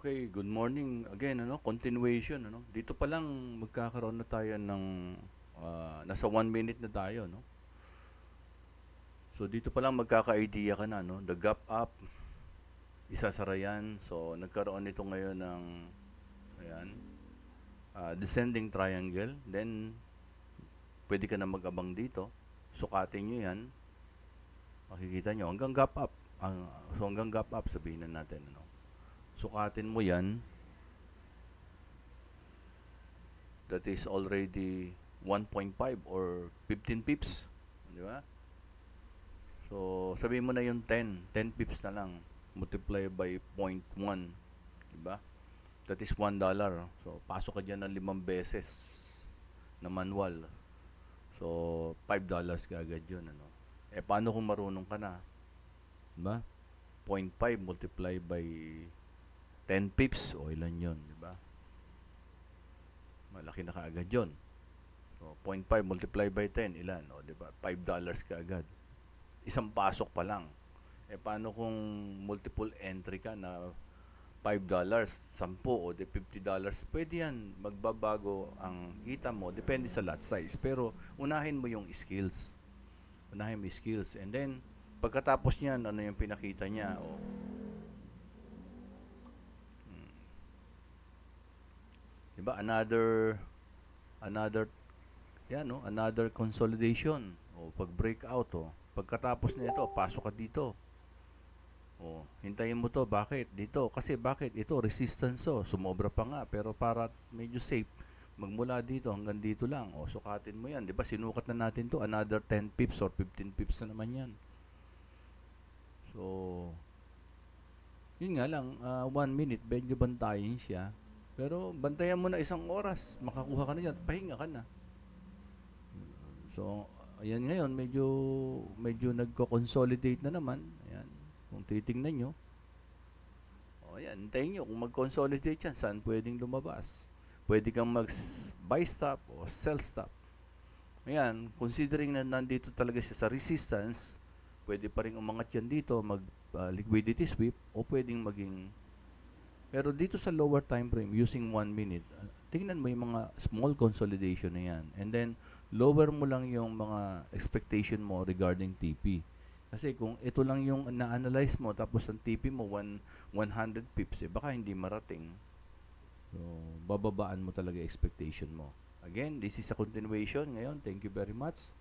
Okay, good morning again, continuation, Dito pa lang magkakaroon na tayo ng nasa 1 minute na tayo, no? So dito pa lang magkaka-idea ka na, no? The gap up, isasara yan. So nagkaroon nito ngayon ng ayan, descending triangle. Then pwede ka na mag-abang dito. Sukatin nyo yan. Makikita nyo hanggang gap up. So hanggang gap up sabihin na natin, Sukatin mo yan. That is already 1.5 or 15 pips, di ba? So, sabihin mo na yung 10 pips na lang, multiply by 0.1, di ba? That is $1. So, pasok ka dyan ng 5 beses na manual. So, $5 ka agad yun, paano kung marunong ka na? Di ba? 0.5 multiply by 10 pips, o ilan yun, di ba? Malaki na kaagad yun. So, 0.5 multiply by 10, ilan? O, diba? $5 ka agad. Isang pasok pa lang. Paano kung multiple entry ka na $5, 10 o de $50? Pwede yan. Magbabago ang kita mo. Depende sa lot size. Pero, unahin mo yung skills. Unahin mo yung skills. And then, pagkatapos niyan, ano yung pinakita niya? O, diba? Another another consolidation o pag breakout pagkatapos nito pasok ka dito hintayin mo to. Bakit dito? Kasi bakit ito resistance sumobra pa nga pero para medyo safe magmula dito hanggang dito lang sukatin mo yan, di ba? Sinukat na natin to, another 10 pips or 15 pips na naman yan. So yun nga lang, 1 minute medyo bantayin siya. Pero bantayan mo na 1 oras, makakuha ka na yan, pahinga ka na. So, ayan ngayon, medyo nagko-consolidate na naman. Ayan, kung titingnan nyo. Ayan, hintayin nyo kung mag-consolidate yan, saan pwedeng lumabas. Pwede kang mag-buy stop o sell stop. Ayan, considering na nandito talaga siya sa resistance, pwede pa rin umangat yan dito, mag-liquidity sweep, o pwedeng maging. Pero dito sa lower time frame, using 1 minute, tingnan mo yung mga small consolidation na yan. And then, lower mo lang yung mga expectation mo regarding TP. Kasi kung ito lang yung na-analyze mo, tapos ang TP mo 100 pips, baka hindi marating. So, bababaan mo talaga expectation mo. Again, this is a continuation ngayon. Thank you very much.